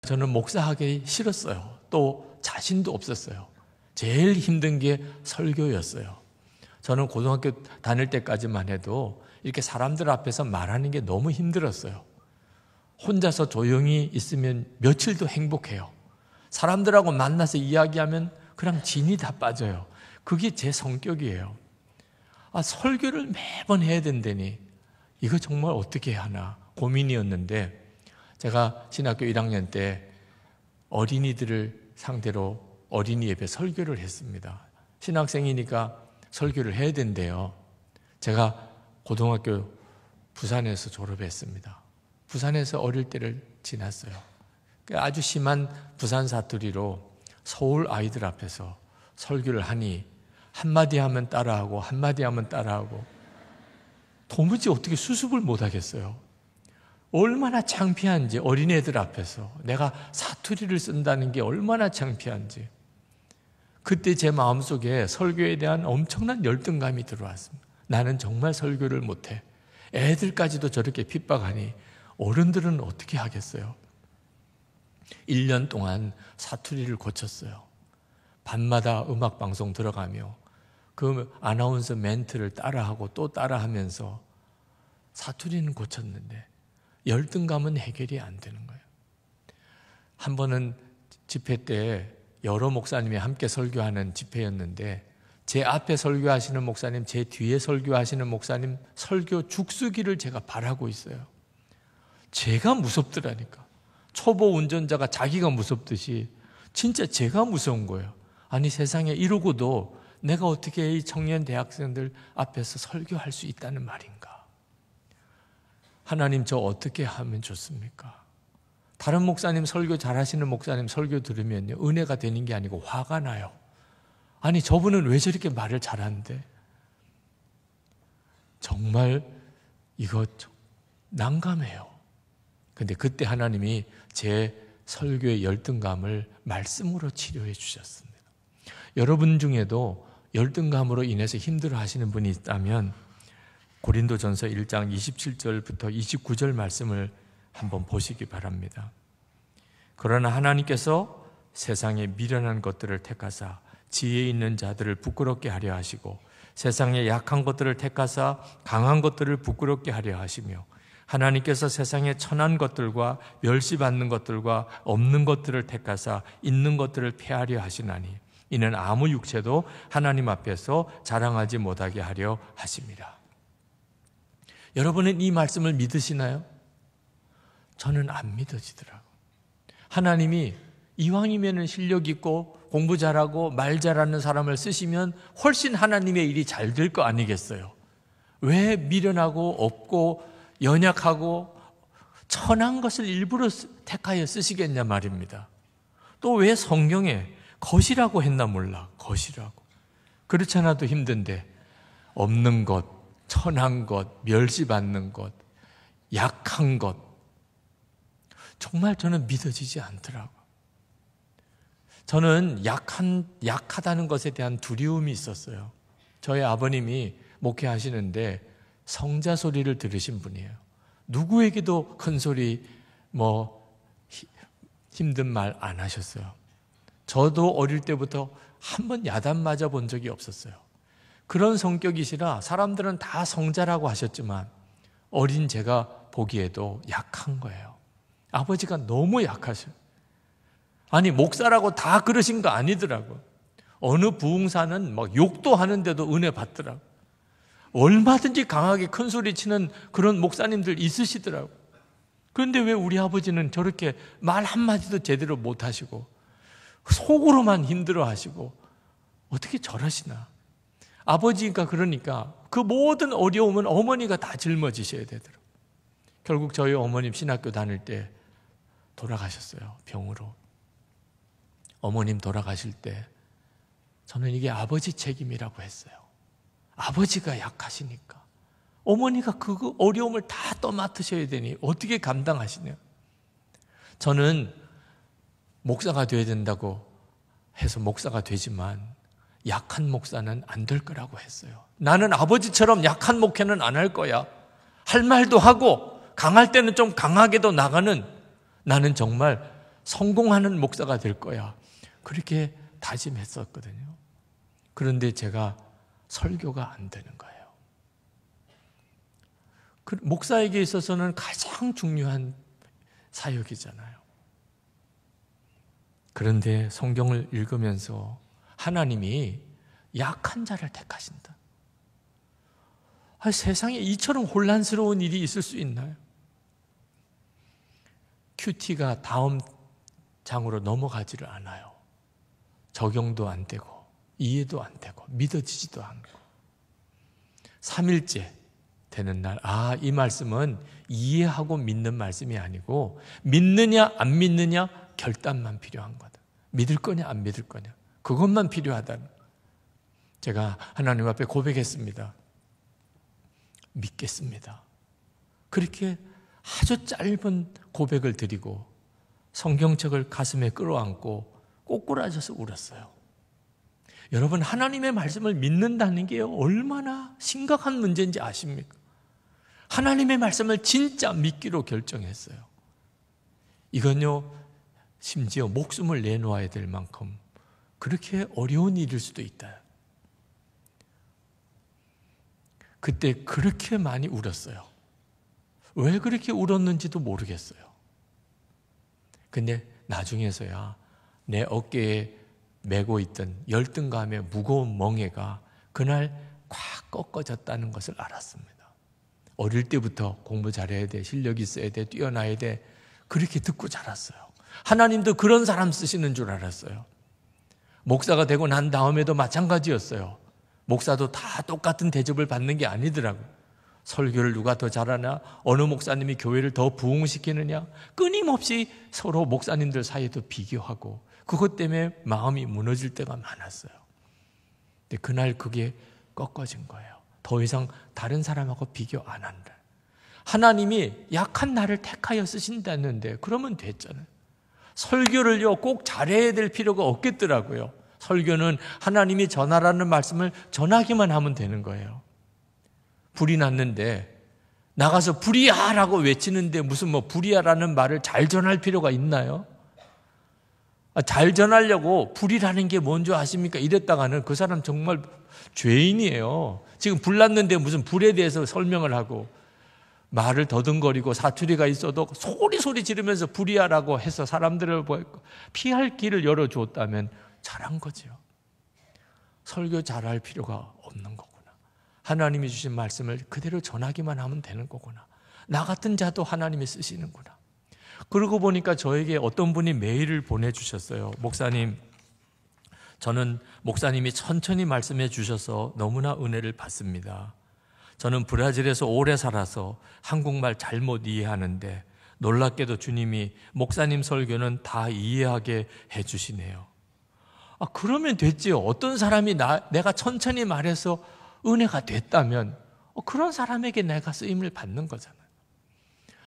저는 목사하기 싫었어요. 또 자신도 없었어요. 제일 힘든 게 설교였어요. 저는 고등학교 다닐 때까지만 해도 이렇게 사람들 앞에서 말하는 게 너무 힘들었어요. 혼자서 조용히 있으면 며칠도 행복해요. 사람들하고 만나서 이야기하면 그냥 진이 다 빠져요. 그게 제 성격이에요. 설교를 매번 해야 된다니 이거 정말 어떻게 해야 하나 고민이었는데, 제가 신학교 1학년 때 어린이들을 상대로 어린이 예배 설교를 했습니다. 신학생이니까 설교를 해야 된대요. 제가 고등학교 부산에서 졸업했습니다. 부산에서 어릴 때를 지났어요. 아주 심한 부산 사투리로 서울 아이들 앞에서 설교를 하니 한마디 하면 따라하고 한마디 하면 따라하고 도무지 어떻게 수습을 못하겠어요. 얼마나 창피한지, 어린애들 앞에서 내가 사투리를 쓴다는 게 얼마나 창피한지. 그때 제 마음속에 설교에 대한 엄청난 열등감이 들어왔습니다. 나는 정말 설교를 못해. 애들까지도 저렇게 핍박하니 어른들은 어떻게 하겠어요? 1년 동안 사투리를 고쳤어요. 밤마다 음악방송 들어가며 그 아나운서 멘트를 따라하고 또 따라하면서 사투리는 고쳤는데 열등감은 해결이 안 되는 거예요. 한 번은 집회 때 여러 목사님이 함께 설교하는 집회였는데 제 앞에 설교하시는 목사님, 제 뒤에 설교하시는 목사님 설교 죽쓰기를 제가 바라고 있어요. 제가 무섭더라니까. 초보 운전자가 자기가 무섭듯이 진짜 제가 무서운 거예요. 아니 세상에 이러고도 내가 어떻게 이 청년 대학생들 앞에서 설교할 수 있다는 말인가? 하나님 저 어떻게 하면 좋습니까? 다른 목사님 설교 잘하시는 목사님 설교 들으면요 은혜가 되는 게 아니고 화가 나요. 아니 저분은 왜 저렇게 말을 잘하는데? 정말 이거 난감해요. 근데 그때 하나님이 제 설교의 열등감을 말씀으로 치료해 주셨습니다. 여러분 중에도 열등감으로 인해서 힘들어 하시는 분이 있다면 고린도전서 1장 27절부터 29절 말씀을 한번 보시기 바랍니다. 그러나 하나님께서 세상에 미련한 것들을 택하사 지혜 있는 자들을 부끄럽게 하려 하시고 세상에 약한 것들을 택하사 강한 것들을 부끄럽게 하려 하시며 하나님께서 세상에 천한 것들과 멸시받는 것들과 없는 것들을 택하사 있는 것들을 폐하려 하시나니 이는 아무 육체도 하나님 앞에서 자랑하지 못하게 하려 하심이라. 여러분은 이 말씀을 믿으시나요? 저는 안 믿어지더라고요. 하나님이 이왕이면 실력 있고 공부 잘하고 말 잘하는 사람을 쓰시면 훨씬 하나님의 일이 잘 될 거 아니겠어요? 왜 미련하고 없고 연약하고 천한 것을 일부러 택하여 쓰시겠냐 말입니다. 또 왜 성경에 것이라고 했나 몰라. 것이라고. 그렇지 않아도 힘든데 없는 것, 천한 것, 멸시받는 것, 약한 것 정말 저는 믿어지지 않더라고요. 저는 약하다는 것에 대한 두려움이 있었어요. 저희 아버님이 목회하시는데 성자 소리를 들으신 분이에요. 누구에게도 큰 소리, 힘든 말 안 하셨어요. 저도 어릴 때부터 한 번 야단 맞아 본 적이 없었어요. 그런 성격이시라 사람들은 다 성자라고 하셨지만 어린 제가 보기에도 약한 거예요. 아버지가 너무 약하셔요. 아니 목사라고 다 그러신 거 아니더라고요. 어느 부흥사는 욕도 하는데도 은혜 받더라고요. 얼마든지 강하게 큰 소리 치는 그런 목사님들 있으시더라고요. 그런데 왜 우리 아버지는 저렇게 말 한마디도 제대로 못하시고 속으로만 힘들어하시고 어떻게 저러시나. 아버지가 그러니까 그 모든 어려움은 어머니가 다 짊어지셔야 되더라고요. 결국 저희 어머님 신학교 다닐 때 돌아가셨어요. 병으로. 어머님 돌아가실 때 저는 이게 아버지 책임이라고 했어요. 아버지가 약하시니까 어머니가 그 어려움을 다 떠맡으셔야 되니 어떻게 감당하시냐. 저는 목사가 돼야 된다고 해서 목사가 되지만 약한 목사는 안 될 거라고 했어요. 나는 아버지처럼 약한 목회는 안 할 거야. 할 말도 하고 강할 때는 좀 강하게도 나가는, 나는 정말 성공하는 목사가 될 거야. 그렇게 다짐했었거든요. 그런데 제가 설교가 안 되는 거예요. 목사에게 있어서는 가장 중요한 사역이잖아요. 그런데 성경을 읽으면서 하나님이 약한 자를 택하신다. 세상에 이처럼 혼란스러운 일이 있을 수 있나요? 큐티가 다음 장으로 넘어가지를 않아요. 적용도 안 되고 이해도 안 되고 믿어지지도 않고 3일째 되는 날, 이 말씀은 이해하고 믿는 말씀이 아니고 믿느냐 안 믿느냐 결단만 필요한 거다. 믿을 거냐 안 믿을 거냐 그것만 필요하다는. 제가 하나님 앞에 고백했습니다. 믿겠습니다. 그렇게 아주 짧은 고백을 드리고 성경책을 가슴에 끌어안고 꼬꾸라져서 울었어요. 여러분, 하나님의 말씀을 믿는다는 게 얼마나 심각한 문제인지 아십니까? 하나님의 말씀을 진짜 믿기로 결정했어요. 이건요, 심지어 목숨을 내놓아야 될 만큼 그렇게 어려운 일일 수도 있다. 그때 그렇게 많이 울었어요. 왜 그렇게 울었는지도 모르겠어요. 근데 나중에서야 내 어깨에 메고 있던 열등감의 무거운 멍에가 그날 꽉 꺾어졌다는 것을 알았습니다. 어릴 때부터 공부 잘해야 돼, 실력 있어야 돼, 뛰어나야 돼, 그렇게 듣고 자랐어요. 하나님도 그런 사람 쓰시는 줄 알았어요. 목사가 되고 난 다음에도 마찬가지였어요. 목사도 다 똑같은 대접을 받는 게 아니더라고요. 설교를 누가 더 잘하나, 어느 목사님이 교회를 더 부흥시키느냐, 끊임없이 서로 목사님들 사이에도 비교하고 그것 때문에 마음이 무너질 때가 많았어요. 근데 그날 그게 꺾어진 거예요. 더 이상 다른 사람하고 비교 안 한다. 하나님이 약한 나를 택하여 쓰신다는데 그러면 됐잖아요. 설교를요 꼭 잘해야 될 필요가 없겠더라고요. 설교는 하나님이 전하라는 말씀을 전하기만 하면 되는 거예요. 불이 났는데 나가서 불이야라고 외치는데 무슨 불이야라는 말을 잘 전할 필요가 있나요? 잘 전하려고 불이라는 게 뭔지 아십니까? 이랬다가는 그 사람 정말 죄인이에요. 지금 불 났는데 무슨 불에 대해서 설명을 하고 말을 더듬거리고 사투리가 있어도 소리 지르면서 불이야라고 해서 사람들을 피할 길을 열어주었다면 잘한 거죠. 설교 잘할 필요가 없는 거구나. 하나님이 주신 말씀을 그대로 전하기만 하면 되는 거구나. 나 같은 자도 하나님이 쓰시는구나. 그러고 보니까 저에게 어떤 분이 메일을 보내주셨어요. 목사님, 저는 목사님이 천천히 말씀해 주셔서 너무나 은혜를 받습니다. 저는 브라질에서 오래 살아서 한국말 잘못 이해하는데 놀랍게도 주님이 목사님 설교는 다 이해하게 해주시네요. 그러면 됐지요. 어떤 사람이 내가 천천히 말해서 은혜가 됐다면 그런 사람에게 내가 쓰임을 받는 거잖아요.